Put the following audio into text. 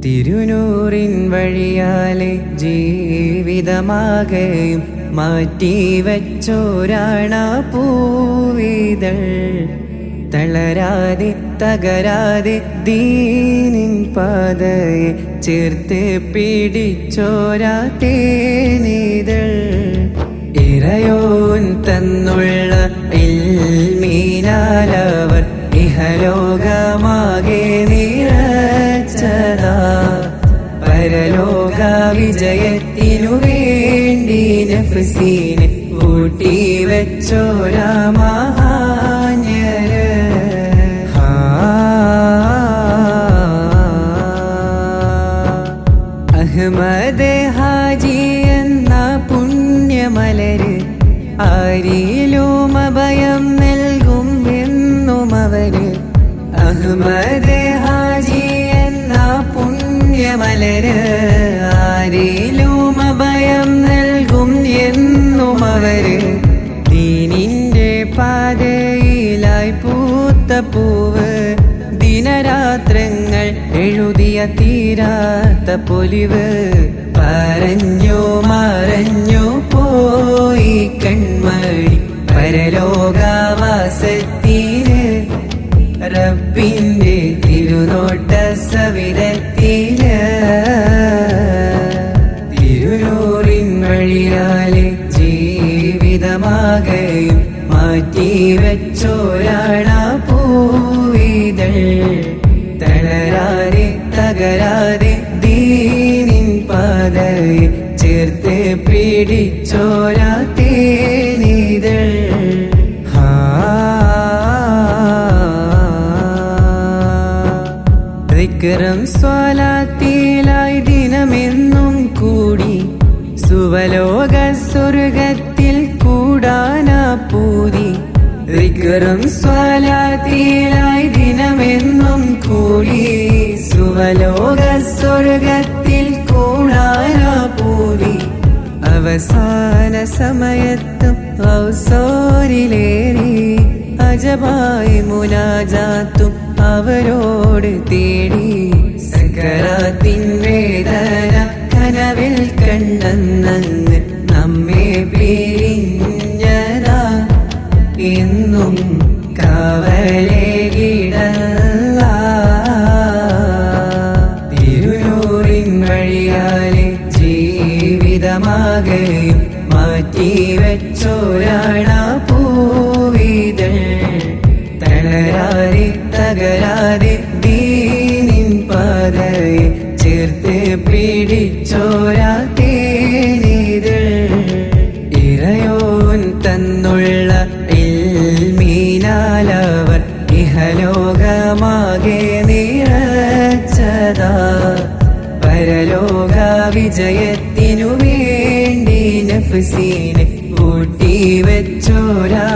തിരുനൂറിൻ വഴിയാലെ ജീവിതമാകെയും മാറ്റിവെച്ചോരാണ പൂവിതൾ. തളരാതെ തകരാതെ ദീനിൻ പാതയെ ചേർത്ത് പിടിച്ചോരാ തേനിതൾ. ഇറയോൻ തന്നുള്ള ഇൽമീനാലവർ ഇഹലോകമാകെ നിറച്ചതാ. പരലോക വിജയത്തിനു വേണ്ടി നഫ്സിനെ ഊട്ടി വെച്ചോരാ മഹാന്യര്. അഹ്മദ് ഹാജി എന്ന പുണ്യമലര് ആരിലും അഭയം നൽകും എന്നും അവര്. അഹ്മദ് ഹാജി എന്ന പുണ്യമലര് ആരിലും അഭയം നൽകും എന്നും അവര്. ദീനിന്റെ പാതയിലായി പൂത്ത പൂവ്, ദിനരാത്രങ്ങൾ എഴുതിയ തീരാത്ത പൊലിവ്. പറഞ്ഞു മറഞ്ഞു പോയി കൺമണി പരലോകവാസത്തിന്, റബ്ബിന്റെ തിരുനോട്ട സവിധത്തില്. തിരുനൂറിൻ വഴിയാലെ ജീവിതമാകെയും മാറ്റിവെച്ചോരാണ പൂവിതൾ. തളരാതെ തകരാതെ ദീനിൻ പാതയെ ചേർത്ത് പിടിച്ചോരാ തേനിതൾ. ദിക്റും സ്വലാത്തിലായി ദിനമെന്നും കൂടി സുവലോക സ്വർഗത്തിൽ കൂടാനാ പൂതി. ദിക്റും സ്വലാത്തിലായി ദിനമെന്നും കൂടി സുവലോക സ്വർഗത്തിൽ കൂടാനാ പൂതി. അവസാന സമയത്തും ഔസോരിലേറി അജബായി മുനാജാത്തും അവരോട് തേടി. സക്കറാത്തിൻ വേദന കനവിൽ കണ്ടെന്നങ്ങ് നമ്മെ പിരിഞ്ഞതാ. എന്നും കാവലേകിടല്ല. തിരുനൂറിൻ വഴിയാലെ ജീവിതമാകെയും മാറ്റിവെച്ചോരാണ പൂവിതൾ. തളരാതെ തകരാതെ ദീനിൻ പാതയെ ചേർത്ത് പിടിച്ചോരാ തേനിതൾ. ഇറയോൻ തന്നുള്ള ഇൽമീനാലവർ ഇഹലോകമാകെ നിറച്ചതാ. പരലോക വിജയത്തിനു വേണ്ടി നഫ്സിനെ ഊട്ടി വെച്ചോരാ